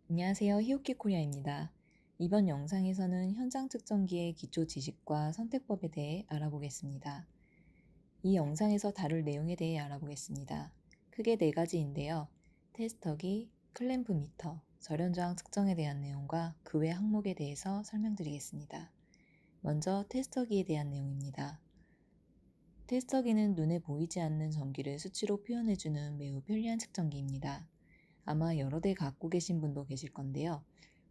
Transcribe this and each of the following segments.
안녕하세요. 히오키 코리아입니다. 이번 영상에서는 현장 측정기의 기초 지식과 선택법에 대해 알아보겠습니다. 이 영상에서 다룰 내용에 대해 알아보겠습니다. 크게 네 가지인데요. 테스터기, 클램프 미터, 절연저항 측정에 대한 내용과 그 외 항목에 대해서 설명드리겠습니다. 먼저 테스터기에 대한 내용입니다. 테스터기는 눈에 보이지 않는 전기를 수치로 표현해주는 매우 편리한 측정기입니다. 아마 여러 대 갖고 계신 분도 계실 건데요.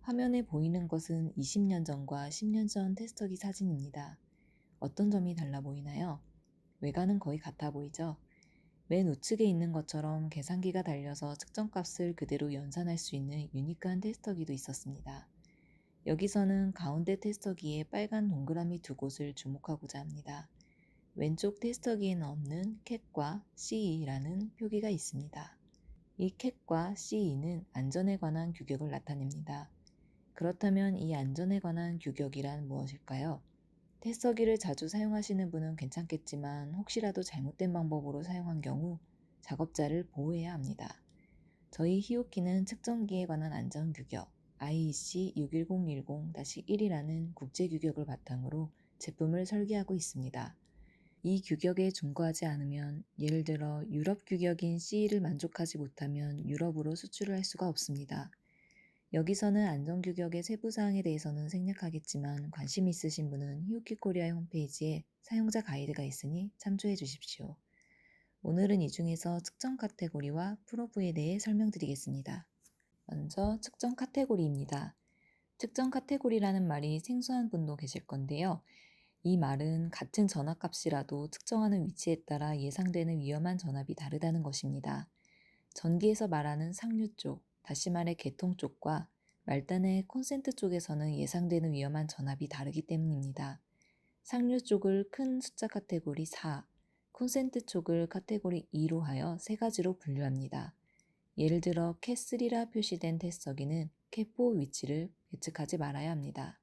화면에 보이는 것은 20년 전과 10년 전 테스터기 사진입니다. 어떤 점이 달라 보이나요? 외관은 거의 같아 보이죠? 맨 우측에 있는 것처럼 계산기가 달려서 측정값을 그대로 연산할 수 있는 유니크한 테스터기도 있었습니다. 여기서는 가운데 테스터기에 빨간 동그라미 두 곳을 주목하고자 합니다. 왼쪽 테스터기에는 없는 캣과 CE라는 표기가 있습니다. 이 캣과 CE는 안전에 관한 규격을 나타냅니다. 그렇다면 이 안전에 관한 규격이란 무엇일까요? 테스터기를 자주 사용하시는 분은 괜찮겠지만 혹시라도 잘못된 방법으로 사용한 경우 작업자를 보호해야 합니다. 저희 히오키는 측정기에 관한 안전 규격 IEC 61010-1이라는 국제 규격을 바탕으로 제품을 설계하고 있습니다. 이 규격에 준거하지 않으면 예를 들어 유럽 규격인 CE를 만족하지 못하면 유럽으로 수출을 할 수가 없습니다. 여기서는 안전규격의 세부사항에 대해서는 생략하겠지만 관심 있으신 분은 히오키 코리아의 홈페이지에 사용자 가이드가 있으니 참조해 주십시오. 오늘은 이 중에서 측정 카테고리와 프로브에 대해 설명드리겠습니다. 먼저 측정 카테고리입니다. 측정 카테고리라는 말이 생소한 분도 계실 건데요. 이 말은 같은 전압값이라도 측정하는 위치에 따라 예상되는 위험한 전압이 다르다는 것입니다. 전기에서 말하는 상류 쪽, 다시 말해 계통 쪽과 말단의 콘센트 쪽에서는 예상되는 위험한 전압이 다르기 때문입니다. 상류 쪽을 큰 숫자 카테고리 4, 콘센트 쪽을 카테고리 2로 하여 세 가지로 분류합니다. 예를 들어 캣3라 표시된 테스터기는 캣4 위치를 예측하지 말아야 합니다.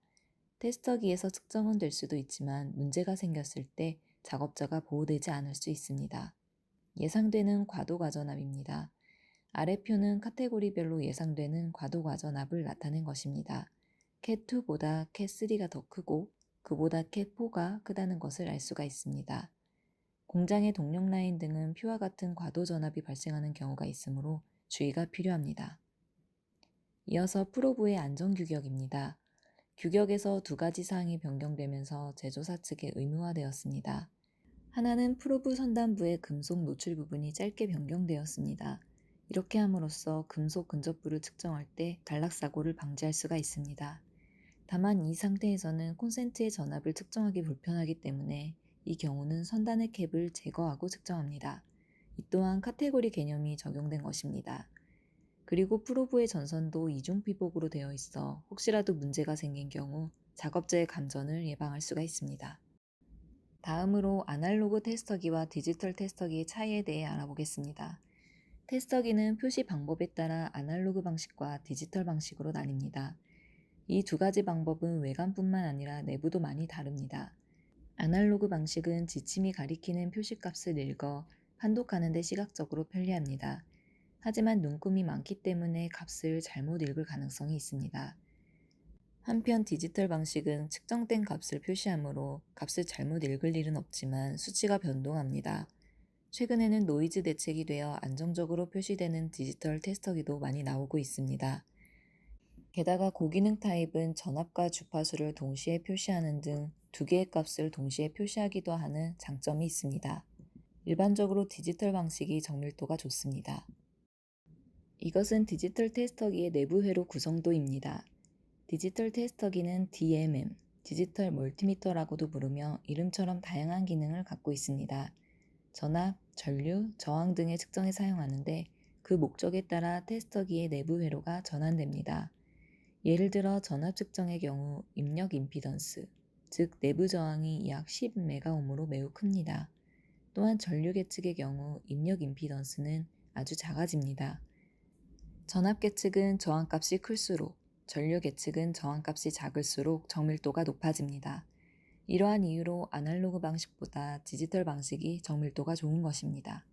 테스터기에서 측정은 될 수도 있지만 문제가 생겼을 때 작업자가 보호되지 않을 수 있습니다. 예상되는 과도과전압입니다. 아래표는 카테고리별로 예상되는 과도과전압을 나타낸 것입니다. 캣2보다 캣3가 더 크고 그보다 캣4가 크다는 것을 알 수가 있습니다. 공장의 동력 라인 등은 표와 같은 과도전압이 발생하는 경우가 있으므로 주의가 필요합니다. 이어서 프로브의 안전규격입니다. 규격에서 두 가지 사항이 변경되면서 제조사 측에 의무화되었습니다. 하나는 프로브 선단부의 금속 노출 부분이 짧게 변경되었습니다. 이렇게 함으로써 금속 근접부를 측정할 때 단락사고를 방지할 수가 있습니다. 다만 이 상태에서는 콘센트의 전압을 측정하기 불편하기 때문에 이 경우는 선단의 캡을 제거하고 측정합니다. 이 또한 카테고리 개념이 적용된 것입니다. 그리고 프로브의 전선도 이중피복으로 되어 있어 혹시라도 문제가 생긴 경우 작업자의 감전을 예방할 수가 있습니다. 다음으로 아날로그 테스터기와 디지털 테스터기의 차이에 대해 알아보겠습니다. 테스터기는 표시 방법에 따라 아날로그 방식과 디지털 방식으로 나뉩니다. 이 두 가지 방법은 외관뿐만 아니라 내부도 많이 다릅니다. 아날로그 방식은 지침이 가리키는 표시값을 읽어 판독하는 데 시각적으로 편리합니다. 하지만 눈금이 많기 때문에 값을 잘못 읽을 가능성이 있습니다. 한편 디지털 방식은 측정된 값을 표시하므로 값을 잘못 읽을 일은 없지만 수치가 변동합니다. 최근에는 노이즈 대책이 되어 안정적으로 표시되는 디지털 테스터기도 많이 나오고 있습니다. 게다가 고기능 타입은 전압과 주파수를 동시에 표시하는 등 두 개의 값을 동시에 표시하기도 하는 장점이 있습니다. 일반적으로 디지털 방식이 정밀도가 좋습니다. 이것은 디지털 테스터기의 내부 회로 구성도입니다. 디지털 테스터기는 DMM, 디지털 멀티미터라고도 부르며 이름처럼 다양한 기능을 갖고 있습니다. 전압, 전류, 저항 등의 측정에 사용하는데 그 목적에 따라 테스터기의 내부 회로가 전환됩니다. 예를 들어 전압 측정의 경우 입력 임피던스, 즉 내부 저항이 약 10메가옴으로 매우 큽니다. 또한 전류 계측의 경우 입력 임피던스는 아주 작아집니다. 전압 계측은 저항값이 클수록, 전류 계측은 저항값이 작을수록 정밀도가 높아집니다. 이러한 이유로 아날로그 방식보다 디지털 방식이 정밀도가 좋은 것입니다.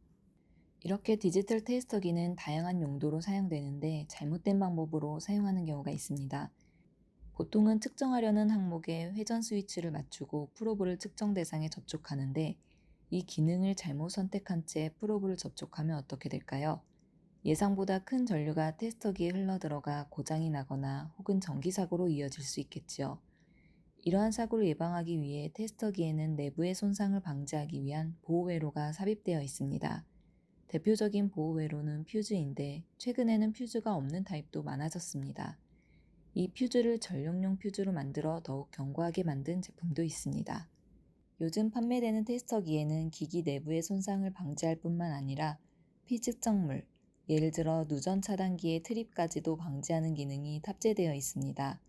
이렇게 디지털 테스터기는 다양한 용도로 사용되는데 잘못된 방법으로 사용하는 경우가 있습니다. 보통은 측정하려는 항목에 회전 스위치를 맞추고 프로브를 측정 대상에 접촉하는데 이 기능을 잘못 선택한 채 프로브를 접촉하면 어떻게 될까요? 예상보다 큰 전류가 테스터기에 흘러들어가 고장이 나거나 혹은 전기 사고로 이어질 수 있겠지요. 이러한 사고를 예방하기 위해 테스터기에는 내부의 손상을 방지하기 위한 보호회로가 삽입되어 있습니다. 대표적인 보호회로는 퓨즈인데 최근에는 퓨즈가 없는 타입도 많아졌습니다. 이 퓨즈를 전력용 퓨즈로 만들어 더욱 견고하게 만든 제품도 있습니다. 요즘 판매되는 테스터기에는 기기 내부의 손상을 방지할 뿐만 아니라 피측정물, 예를 들어 누전 차단기의 트립까지도 방지하는 기능이 탑재되어 있습니다.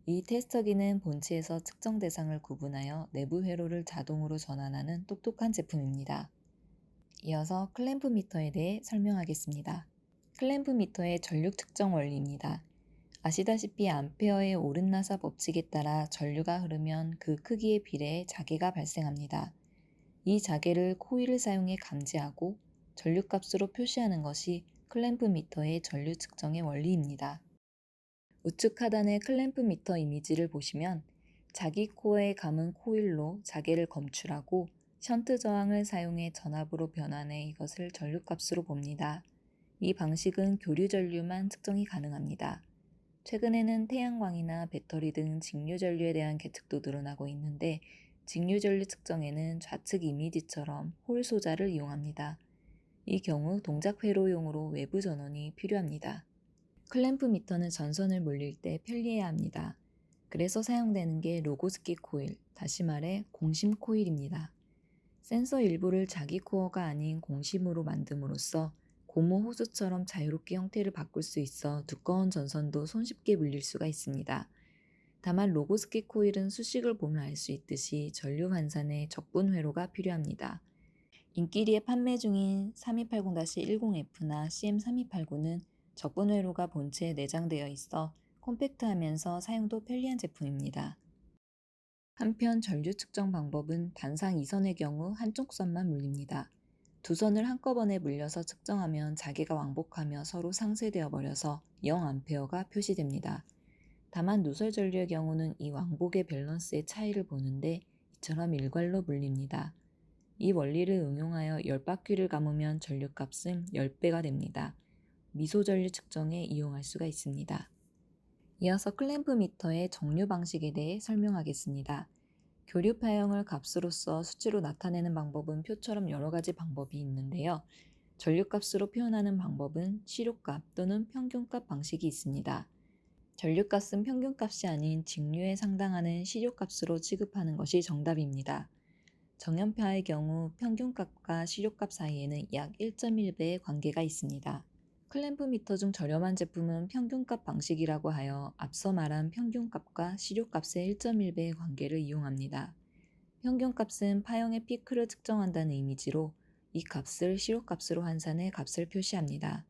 이 테스터기는 본체에서 측정 대상을 구분하여 내부 회로를 자동으로 전환하는 똑똑한 제품입니다. 이어서 클램프 미터에 대해 설명하겠습니다. 클램프 미터의 전류 측정 원리입니다. 아시다시피 암페어의 오름나사 법칙에 따라 전류가 흐르면 그 크기에 비례해 자개가 발생합니다. 이 자개를 코일을 사용해 감지하고 전류값으로 표시하는 것이 클램프 미터의 전류 측정의 원리입니다. 우측 하단의 클램프 미터 이미지를 보시면 자기 코어에 감은 코일로 자개를 검출하고 션트 저항을 사용해 전압으로 변환해 이것을 전류값으로 봅니다. 이 방식은 교류 전류만 측정이 가능합니다. 최근에는 태양광이나 배터리 등 직류 전류에 대한 계측도 늘어나고 있는데 직류 전류 측정에는 좌측 이미지처럼 홀 소자를 이용합니다. 이 경우 동작 회로용으로 외부 전원이 필요합니다. 클램프 미터는 전선을 물릴 때 편리해야 합니다. 그래서 사용되는 게 로고스키 코일, 다시 말해 공심 코일입니다. 센서 일부를 자기 코어가 아닌 공심으로 만듦으로써 고무 호스처럼 자유롭게 형태를 바꿀 수 있어 두꺼운 전선도 손쉽게 물릴 수가 있습니다. 다만 로고스키 코일은 수식을 보면 알 수 있듯이 전류 환산에 적분 회로가 필요합니다. 인기리에 판매 중인 3280-10F나 CM3289는 적분 회로가 본체에 내장되어 있어 콤팩트하면서 사용도 편리한 제품입니다. 한편 전류 측정 방법은 단상 2선의 경우 한쪽 선만 물립니다. 두 선을 한꺼번에 물려서 측정하면 자개가 왕복하며 서로 상쇄되어 버려서 0A가 표시됩니다. 다만 누설 전류의 경우는 이 왕복의 밸런스의 차이를 보는데 이처럼 일괄로 물립니다. 이 원리를 응용하여 10바퀴를 감으면 전류값은 10배가 됩니다. 미소 전류 측정에 이용할 수가 있습니다. 이어서 클램프 미터의 정류 방식에 대해 설명하겠습니다. 교류파형을 값으로써 수치로 나타내는 방법은 표처럼 여러 가지 방법이 있는데요. 전류값으로 표현하는 방법은 시료값 또는 평균값 방식이 있습니다. 전류값은 평균값이 아닌 직류에 상당하는 시료값으로 취급하는 것이 정답입니다. 정연파의 경우 평균값과 시료값 사이에는 약 1.1배의 관계가 있습니다. 클램프 미터 중 저렴한 제품은 평균값 방식이라고 하여 앞서 말한 평균값과 시료값의 1.1배의 관계를 이용합니다. 평균값은 파형의 피크를 측정한다는 이미지로 이 값을 시료값으로 환산해 값을 표시합니다.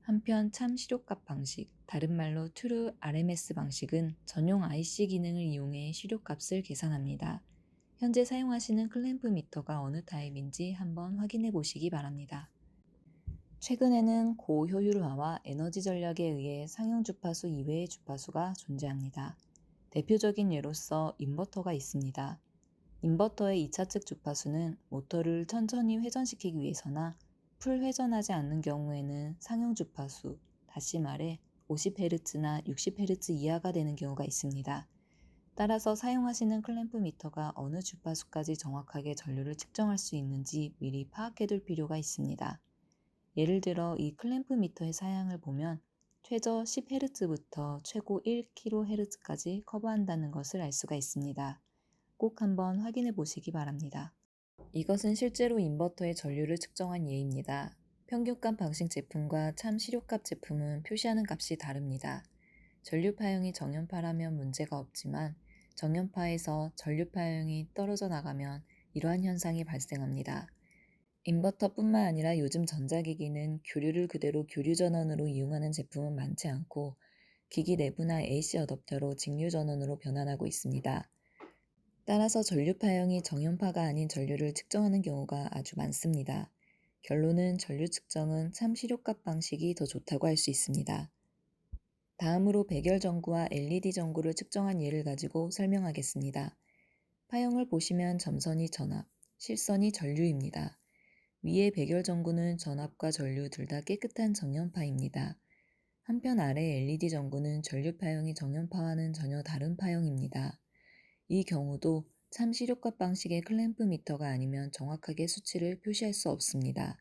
한편 참 시료값 방식, 다른 말로 트루 RMS 방식은 전용 IC 기능을 이용해 시료값을 계산합니다. 현재 사용하시는 클램프 미터가 어느 타입인지 한번 확인해 보시기 바랍니다. 최근에는 고효율화와 에너지 전략에 의해 상용 주파수 이외의 주파수가 존재합니다. 대표적인 예로서 인버터가 있습니다. 인버터의 2차측 주파수는 모터를 천천히 회전시키기 위해서나 풀 회전하지 않는 경우에는 상용 주파수, 다시 말해 50Hz나 60Hz 이하가 되는 경우가 있습니다. 따라서 사용하시는 클램프 미터가 어느 주파수까지 정확하게 전류를 측정할 수 있는지 미리 파악해둘 필요가 있습니다. 예를 들어 이 클램프 미터의 사양을 보면 최저 10Hz부터 최고 1kHz까지 커버한다는 것을 알 수가 있습니다. 꼭 한번 확인해 보시기 바랍니다. 이것은 실제로 인버터의 전류를 측정한 예입니다. 평균값 방식 제품과 참 시료값 제품은 표시하는 값이 다릅니다. 전류파형이 정연파라면 문제가 없지만 정연파에서 전류파형이 떨어져 나가면 이러한 현상이 발생합니다. 인버터뿐만 아니라 요즘 전자기기는 교류를 그대로 교류전원으로 이용하는 제품은 많지 않고 기기 내부나 AC 어댑터로 직류전원으로 변환하고 있습니다. 따라서 전류파형이 정연파가 아닌 전류를 측정하는 경우가 아주 많습니다. 결론은 전류 측정은 참시료값 방식이 더 좋다고 할 수 있습니다. 다음으로 백열 전구와 LED 전구를 측정한 예를 가지고 설명하겠습니다. 파형을 보시면 점선이 전압, 실선이 전류입니다. 위의 백열 전구는 전압과 전류 둘 다 깨끗한 정연파입니다. 한편 아래 LED 전구는 전류 파형이 정연파와는 전혀 다른 파형입니다. 이 경우도 참시료값 방식의 클램프 미터가 아니면 정확하게 수치를 표시할 수 없습니다.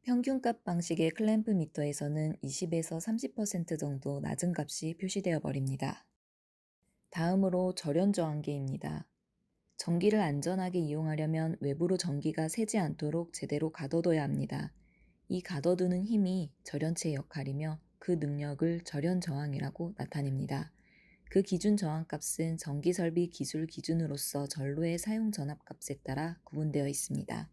평균값 방식의 클램프 미터에서는 20에서 30% 정도 낮은 값이 표시되어 버립니다. 다음으로 절연 저항계입니다. 전기를 안전하게 이용하려면 외부로 전기가 새지 않도록 제대로 가둬둬야 합니다. 이 가둬두는 힘이 절연체의 역할이며 그 능력을 절연 저항이라고 나타냅니다. 그 기준 저항값은 전기설비 기술 기준으로서 전로의 사용 전압값에 따라 구분되어 있습니다.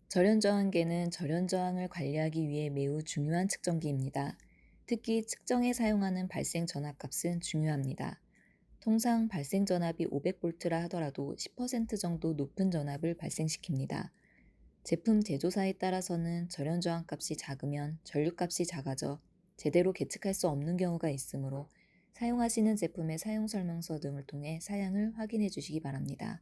절연 저항계는 절연 저항을 관리하기 위해 매우 중요한 측정기입니다. 특히 측정에 사용하는 발생 전압값은 중요합니다. 통상 발생 전압이 500V라 하더라도 10% 정도 높은 전압을 발생시킵니다. 제품 제조사에 따라서는 절연 저항값이 작으면 전류값이 작아져 제대로 계측할 수 없는 경우가 있으므로 사용하시는 제품의 사용 설명서 등을 통해 사양을 확인해 주시기 바랍니다.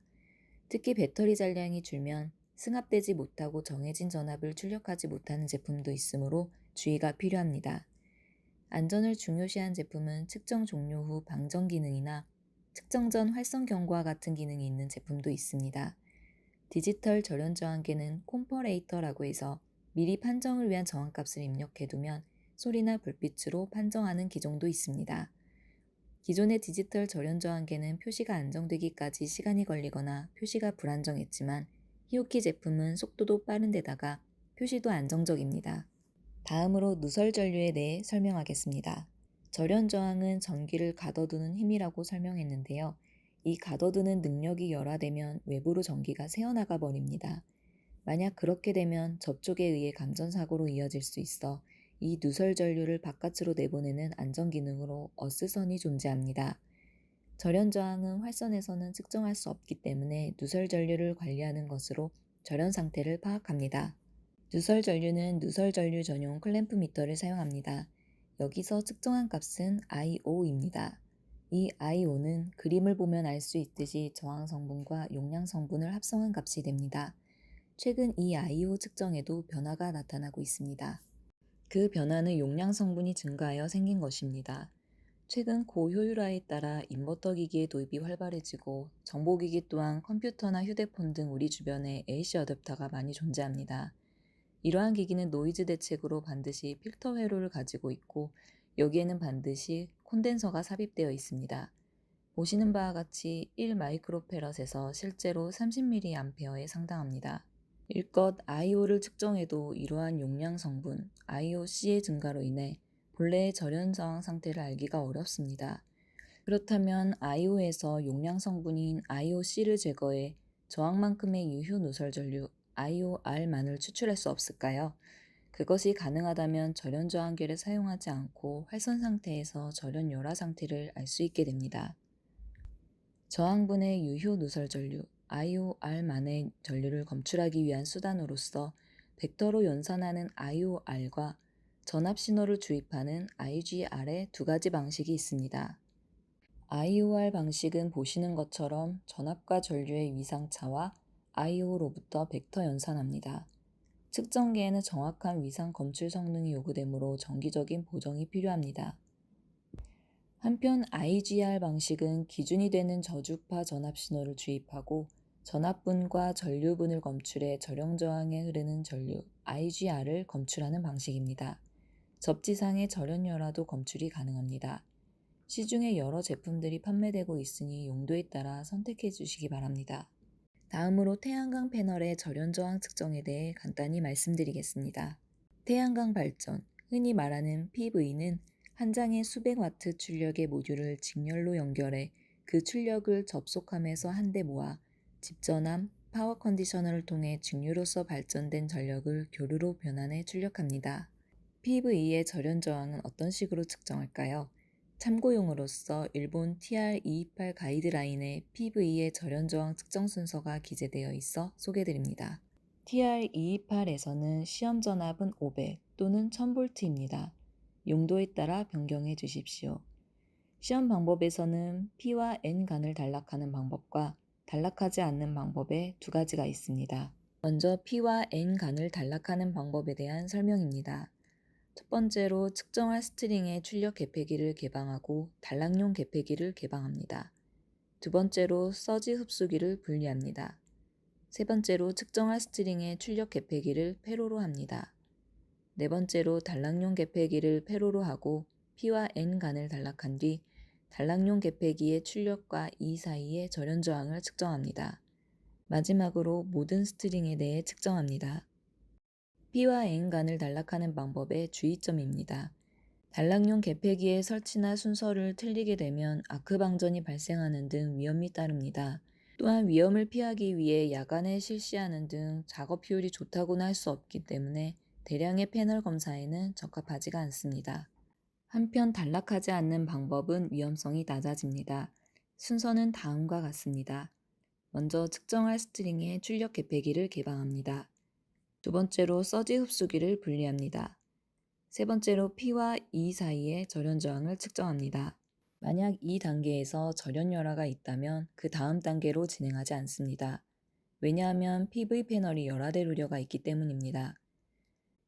특히 배터리 잔량이 줄면 승합되지 못하고 정해진 전압을 출력하지 못하는 제품도 있으므로 주의가 필요합니다. 안전을 중요시한 제품은 측정 종료 후 방전 기능이나 측정 전 활성 경고와 같은 기능이 있는 제품도 있습니다. 디지털 절연 저항계는 콤퍼레이터라고 해서 미리 판정을 위한 저항값을 입력해두면 소리나 불빛으로 판정하는 기종도 있습니다. 기존의 디지털 절연 저항계는 표시가 안정되기까지 시간이 걸리거나 표시가 불안정했지만 히오키 제품은 속도도 빠른 데다가 표시도 안정적입니다. 다음으로 누설 전류에 대해 설명하겠습니다. 절연 저항은 전기를 가둬두는 힘이라고 설명했는데요. 이 가둬두는 능력이 열화되면 외부로 전기가 새어나가 버립니다. 만약 그렇게 되면 접촉에 의해 감전사고로 이어질 수 있어 이 누설 전류를 바깥으로 내보내는 안전기능으로 어스선이 존재합니다. 절연 저항은 활선에서는 측정할 수 없기 때문에 누설 전류를 관리하는 것으로 절연 상태를 파악합니다. 누설 전류는 누설 전류 전용 클램프 미터를 사용합니다. 여기서 측정한 값은 I5입니다. 이 I5는 그림을 보면 알 수 있듯이 저항 성분과 용량 성분을 합성한 값이 됩니다. 최근 이 I5 측정에도 변화가 나타나고 있습니다. 그 변화는 용량 성분이 증가하여 생긴 것입니다. 최근 고효율화에 따라 인버터 기기의 도입이 활발해지고 정보기기 또한 컴퓨터나 휴대폰 등 우리 주변에 AC 어댑터가 많이 존재합니다. 이러한 기기는 노이즈 대책으로 반드시 필터 회로를 가지고 있고 여기에는 반드시 콘덴서가 삽입되어 있습니다. 보시는 바와 같이 1마이크로페럿에서 실제로 30mA에 상당합니다. 일껏 I5를 측정해도 이러한 용량 성분 IOC의 증가로 인해 본래의 절연 저항 상태를 알기가 어렵습니다. 그렇다면 I5에서 용량 성분인 IOC를 제거해 저항만큼의 유효 누설 전류 IOR만을 추출할 수 없을까요? 그것이 가능하다면 절연 저항계를 사용하지 않고 활선 상태에서 절연 열화 상태를 알 수 있게 됩니다. 저항분의 유효 누설 전류 IOR만의 전류를 검출하기 위한 수단으로서 벡터로 연산하는 IOR과 전압 신호를 주입하는 IGR의 두 가지 방식이 있습니다. IOR 방식은 보시는 것처럼 전압과 전류의 위상차와 IO로부터 벡터 연산합니다. 측정기에는 정확한 위상 검출 성능이 요구되므로 정기적인 보정이 필요합니다. 한편 IGR 방식은 기준이 되는 저주파 전압 신호를 주입하고 전압분과 전류분을 검출해 절영 저항에 흐르는 전류 IGR을 검출하는 방식입니다. 접지상의 절연 열화도 검출이 가능합니다. 시중에 여러 제품들이 판매되고 있으니 용도에 따라 선택해 주시기 바랍니다. 다음으로 태양광 패널의 절연 저항 측정에 대해 간단히 말씀드리겠습니다. 태양광 발전, 흔히 말하는 PV는 한 장의 수백 와트 출력의 모듈을 직렬로 연결해 그 출력을 접속함에서 한데 모아 집전압, 파워 컨디셔너를 통해 직류로서 발전된 전력을 교류로 변환해 출력합니다. PV의 절연 저항은 어떤 식으로 측정할까요? 참고용으로서 일본 TR228 가이드라인에 PV의 절연 저항 측정 순서가 기재되어 있어 소개드립니다. TR228에서는 시험 전압은 500 또는 1000V입니다. 용도에 따라 변경해 주십시오. 시험 방법에서는 P와 N간을 단락하는 방법과 단락하지 않는 방법에 두 가지가 있습니다. 먼저 P와 N간을 단락하는 방법에 대한 설명입니다. 첫 번째로 측정할 스트링의 출력 개폐기를 개방하고 단락용 개폐기를 개방합니다. 두 번째로 서지 흡수기를 분리합니다. 세 번째로 측정할 스트링의 출력 개폐기를 회로로 합니다. 네 번째로 단락용 개폐기를 회로로 하고 P와 N간을 단락한 뒤 단락용 개폐기의 출력과 이 사이의 절연 저항을 측정합니다. 마지막으로 모든 스트링에 대해 측정합니다. P와 N간을 단락하는 방법의 주의점입니다. 단락용 개폐기의 설치나 순서를 틀리게 되면 아크 방전이 발생하는 등 위험이 따릅니다. 또한 위험을 피하기 위해 야간에 실시하는 등 작업 효율이 좋다고는 할 수 없기 때문에 대량의 패널 검사에는 적합하지가 않습니다. 한편 단락하지 않는 방법은 위험성이 낮아집니다. 순서는 다음과 같습니다. 먼저 측정할 스트링의 출력 개폐기를 개방합니다. 두 번째로 서지 흡수기를 분리합니다. 세 번째로 P와 E 사이의 절연 저항을 측정합니다. 만약 이 단계에서 절연 열화가 있다면 그 다음 단계로 진행하지 않습니다. 왜냐하면 PV 패널이 열화될 우려가 있기 때문입니다.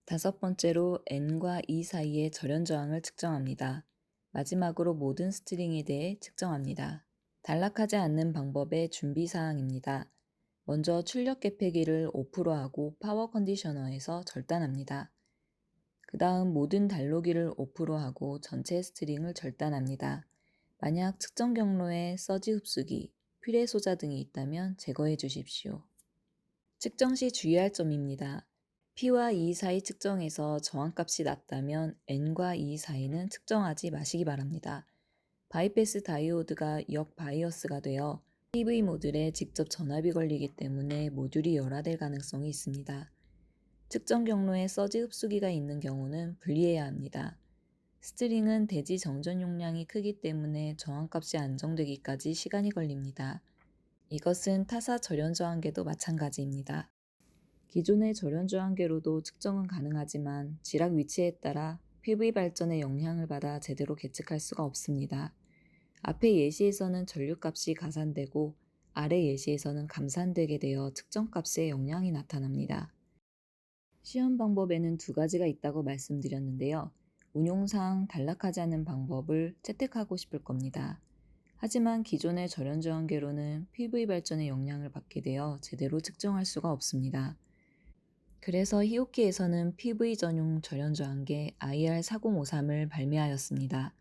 다섯 번째로 N과 E 사이의 절연 저항을 측정합니다. 마지막으로 모든 스트링에 대해 측정합니다. 단락하지 않는 방법의 준비사항입니다. 먼저 출력 개폐기를 오프로 하고 파워 컨디셔너에서 절단합니다. 그 다음 모든 단로기를 오프로 하고 전체 스트링을 절단합니다. 만약 측정 경로에 서지 흡수기, 피레 소자 등이 있다면 제거해 주십시오. 측정 시 주의할 점입니다. P와 E 사이 측정에서 저항값이 낮다면 N과 E 사이는 측정하지 마시기 바랍니다. 바이패스 다이오드가 역바이어스가 되어 PV 모듈에 직접 전압이 걸리기 때문에 모듈이 열화될 가능성이 있습니다. 측정 경로에 서지 흡수기가 있는 경우는 분리해야 합니다. 스트링은 대지 정전 용량이 크기 때문에 저항값이 안정되기까지 시간이 걸립니다. 이것은 타사 절연 저항계도 마찬가지입니다. 기존의 절연 저항계로도 측정은 가능하지만 지락 위치에 따라 PV 발전의 영향을 받아 제대로 계측할 수가 없습니다. 앞의 예시에서는 전류값이 가산되고 아래 예시에서는 감산되게 되어 측정값에 영향이 나타납니다. 시험 방법에는 두 가지가 있다고 말씀드렸는데요. 운용상 단락하지 않은 방법을 채택하고 싶을 겁니다. 하지만 기존의 절연 저항계로는 PV 발전의 영향을 받게 되어 제대로 측정할 수가 없습니다. 그래서 히오키에서는 PV 전용 절연 저항계 IR4053을 발매하였습니다.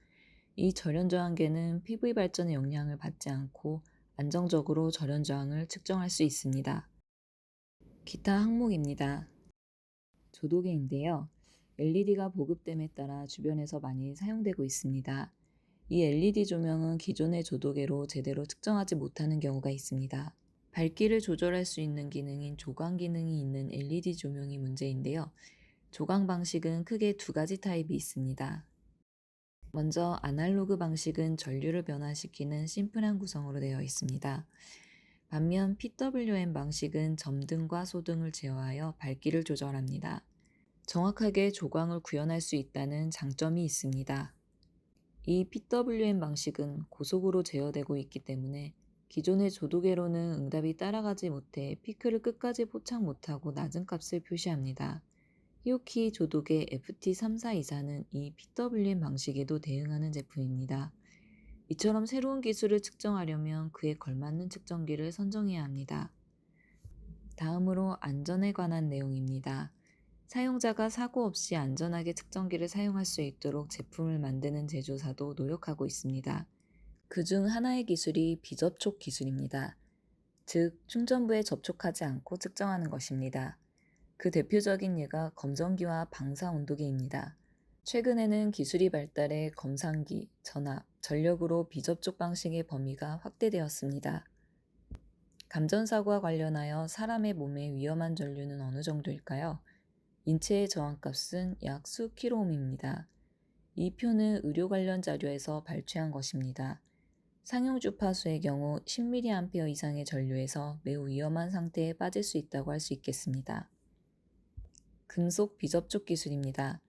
이 절연 저항계는 PV 발전의 영향을 받지 않고 안정적으로 절연 저항을 측정할 수 있습니다. 기타 항목입니다. 조도계인데요. LED가 보급됨에 따라 주변에서 많이 사용되고 있습니다. 이 LED 조명은 기존의 조도계로 제대로 측정하지 못하는 경우가 있습니다. 밝기를 조절할 수 있는 기능인 조광 기능이 있는 LED 조명이 문제인데요. 조광 방식은 크게 두 가지 타입이 있습니다. 먼저 아날로그 방식은 전류를 변화시키는 심플한 구성으로 되어 있습니다. 반면 PWM 방식은 점등과 소등을 제어하여 밝기를 조절합니다. 정확하게 조광을 구현할 수 있다는 장점이 있습니다. 이 PWM 방식은 고속으로 제어되고 있기 때문에 기존의 조도계로는 응답이 따라가지 못해 피크를 끝까지 포착 못하고 낮은 값을 표시합니다. 히오키 조도계 FT3424는 이 PWM 방식에도 대응하는 제품입니다. 이처럼 새로운 기술을 측정하려면 그에 걸맞는 측정기를 선정해야 합니다. 다음으로 안전에 관한 내용입니다. 사용자가 사고 없이 안전하게 측정기를 사용할 수 있도록 제품을 만드는 제조사도 노력하고 있습니다. 그중 하나의 기술이 비접촉 기술입니다. 즉, 충전부에 접촉하지 않고 측정하는 것입니다. 그 대표적인 예가 검정기와 방사 온도계입니다. 최근에는 기술이 발달해 검상기, 전압, 전력으로 비접촉 방식의 범위가 확대되었습니다. 감전사고와 관련하여 사람의 몸에 위험한 전류는 어느 정도일까요? 인체의 저항값은 약 수 킬로옴입니다. 이 표는 의료 관련 자료에서 발췌한 것입니다. 상용 주파수의 경우 10mA 이상의 전류에서 매우 위험한 상태에 빠질 수 있다고 할 수 있겠습니다. 금속 비접촉 기술입니다.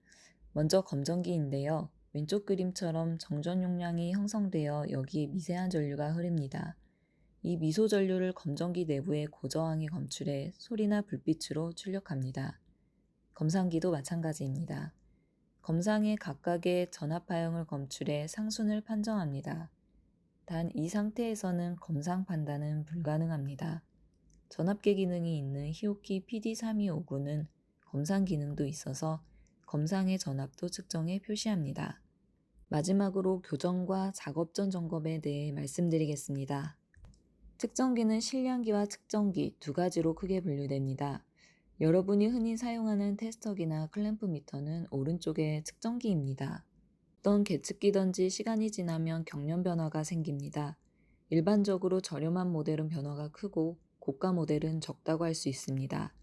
먼저 검전기인데요. 왼쪽 그림처럼 정전 용량이 형성되어 여기에 미세한 전류가 흐릅니다. 이 미소 전류를 검전기 내부에 고저항에 검출해 소리나 불빛으로 출력합니다. 검상기도 마찬가지입니다. 검상에 각각의 전압파형을 검출해 상순을 판정합니다. 단 이 상태에서는 검상 판단은 불가능합니다. 전압계 기능이 있는 히오키 PD3259는 검상 기능도 있어서 검상의 전압도 측정해 표시합니다. 마지막으로 교정과 작업 전 점검에 대해 말씀드리겠습니다. 측정기는 실량기와 측정기 두 가지로 크게 분류됩니다. 여러분이 흔히 사용하는 테스터기나 클램프 미터는 오른쪽의 측정기입니다. 어떤 계측기든지 시간이 지나면 경련 변화가 생깁니다. 일반적으로 저렴한 모델은 변화가 크고 고가 모델은 적다고 할 수 있습니다.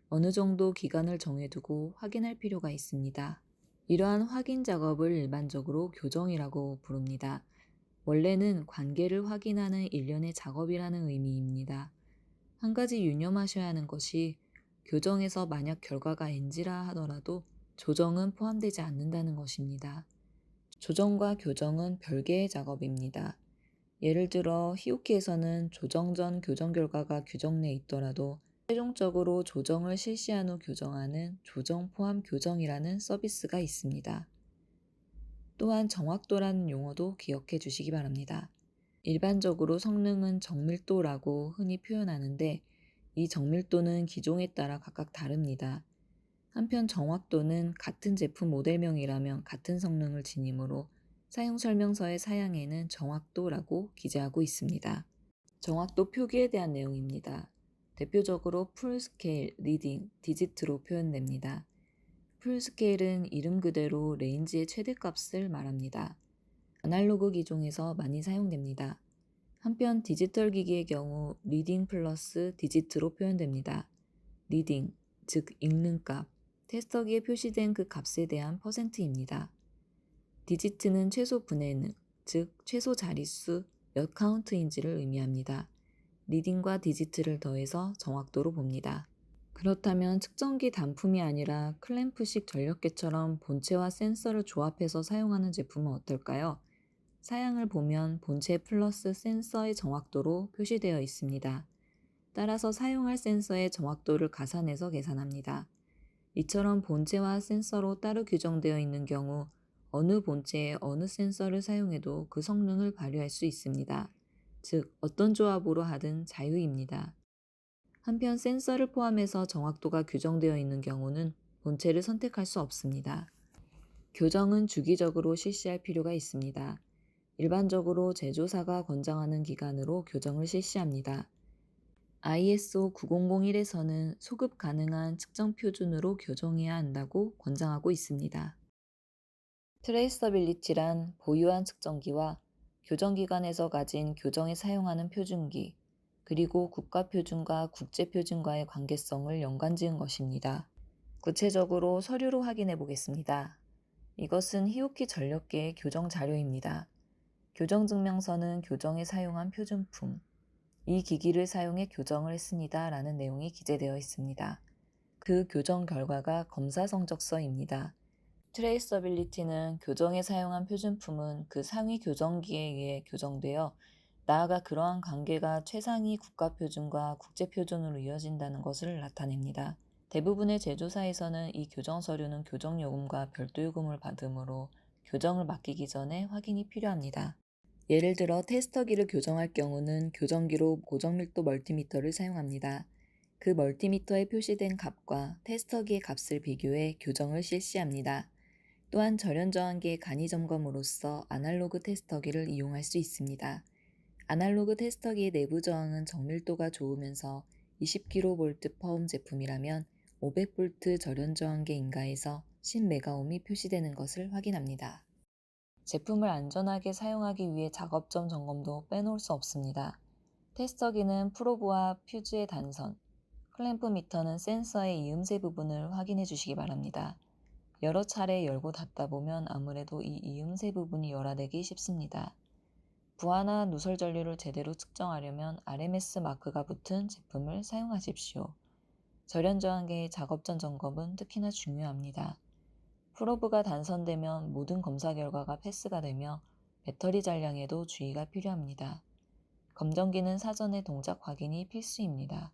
어느 정도 기간을 정해두고 확인할 필요가 있습니다. 이러한 확인 작업을 일반적으로 교정이라고 부릅니다. 원래는 관계를 확인하는 일련의 작업이라는 의미입니다. 한 가지 유념하셔야 하는 것이 교정에서 만약 결과가 NG라 하더라도 조정은 포함되지 않는다는 것입니다. 조정과 교정은 별개의 작업입니다. 예를 들어 히오키에서는 조정 전 교정 결과가 규정 내에 있더라도 최종적으로 조정을 실시한 후 교정하는 조정 포함 교정이라는 서비스가 있습니다. 또한 정확도라는 용어도 기억해 주시기 바랍니다. 일반적으로 성능은 정밀도라고 흔히 표현하는데 이 정밀도는 기종에 따라 각각 다릅니다. 한편 정확도는 같은 제품 모델명이라면 같은 성능을 지니므로 사용설명서의 사양에는 정확도라고 기재하고 있습니다. 정확도 표기에 대한 내용입니다. 대표적으로 풀스케일, 리딩, 디지트로 표현됩니다. 풀스케일은 이름 그대로 레인지의 최대값을 말합니다. 아날로그 기종에서 많이 사용됩니다. 한편 디지털 기기의 경우 리딩 플러스 디지트로 표현됩니다. 리딩, 즉 읽는 값, 테스터기에 표시된 그 값에 대한 퍼센트입니다. 디지트는 최소 분해능, 즉 최소 자릿수 몇 카운트인지를 의미합니다. 리딩과 디지트를 더해서 정확도로 봅니다. 그렇다면 측정기 단품이 아니라 클램프식 전력계처럼 본체와 센서를 조합해서 사용하는 제품은 어떨까요? 사양을 보면 본체 플러스 센서의 정확도로 표시되어 있습니다. 따라서 사용할 센서의 정확도를 가산해서 계산합니다. 이처럼 본체와 센서로 따로 규정되어 있는 경우 어느 본체에 어느 센서를 사용해도 그 성능을 발휘할 수 있습니다. 즉, 어떤 조합으로 하든 자유입니다. 한편 센서를 포함해서 정확도가 규정되어 있는 경우는 본체를 선택할 수 없습니다. 교정은 주기적으로 실시할 필요가 있습니다. 일반적으로 제조사가 권장하는 기간으로 교정을 실시합니다. ISO 9001에서는 소급 가능한 측정 표준으로 교정해야 한다고 권장하고 있습니다. 트레이서빌리티란 보유한 측정기와 교정기관에서 가진 교정에 사용하는 표준기, 그리고 국가표준과 국제표준과의 관계성을 연관지은 것입니다. 구체적으로 서류로 확인해 보겠습니다. 이것은 히오키 전력계의 교정 자료입니다. 교정증명서는 교정에 사용한 표준품, 이 기기를 사용해 교정을 했습니다 라는 내용이 기재되어 있습니다. 그 교정 결과가 검사 성적서입니다. 트레이서빌리티는 교정에 사용한 표준품은 그 상위 교정기에 의해 교정되어 나아가 그러한 관계가 최상위 국가표준과 국제표준으로 이어진다는 것을 나타냅니다. 대부분의 제조사에서는 이 교정 서류는 교정요금과 별도 요금을 받으므로 교정을 맡기기 전에 확인이 필요합니다. 예를 들어 테스터기를 교정할 경우는 교정기로 고정밀도 멀티미터를 사용합니다. 그 멀티미터에 표시된 값과 테스터기의 값을 비교해 교정을 실시합니다. 또한 절연저항계 간이 점검으로써 아날로그 테스터기를 이용할 수 있습니다. 아날로그 테스터기의 내부 저항은 정밀도가 좋으면서 20kV/ohm 제품이라면 500V 절연저항계 인가에서 10메가옴이 표시되는 것을 확인합니다. 제품을 안전하게 사용하기 위해 작업점 점검도 빼놓을 수 없습니다. 테스터기는 프로브와 퓨즈의 단선, 클램프 미터는 센서의 이음새 부분을 확인해 주시기 바랍니다. 여러 차례 열고 닫다 보면 아무래도 이 이음새 부분이 열화되기 쉽습니다. 부하나 누설 전류를 제대로 측정하려면 RMS 마크가 붙은 제품을 사용하십시오. 절연 저항계의 작업 전 점검은 특히나 중요합니다. 프로브가 단선되면 모든 검사 결과가 패스가 되며 배터리 잔량에도 주의가 필요합니다. 검정기는 사전에 동작 확인이 필수입니다.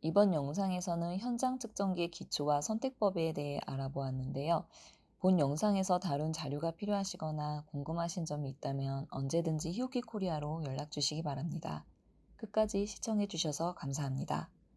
이번 영상에서는 현장 측정기의 기초와 선택법에 대해 알아보았는데요. 본 영상에서 다룬 자료가 필요하시거나 궁금하신 점이 있다면 언제든지 히오키 코리아로 연락 주시기 바랍니다. 끝까지 시청해 주셔서 감사합니다.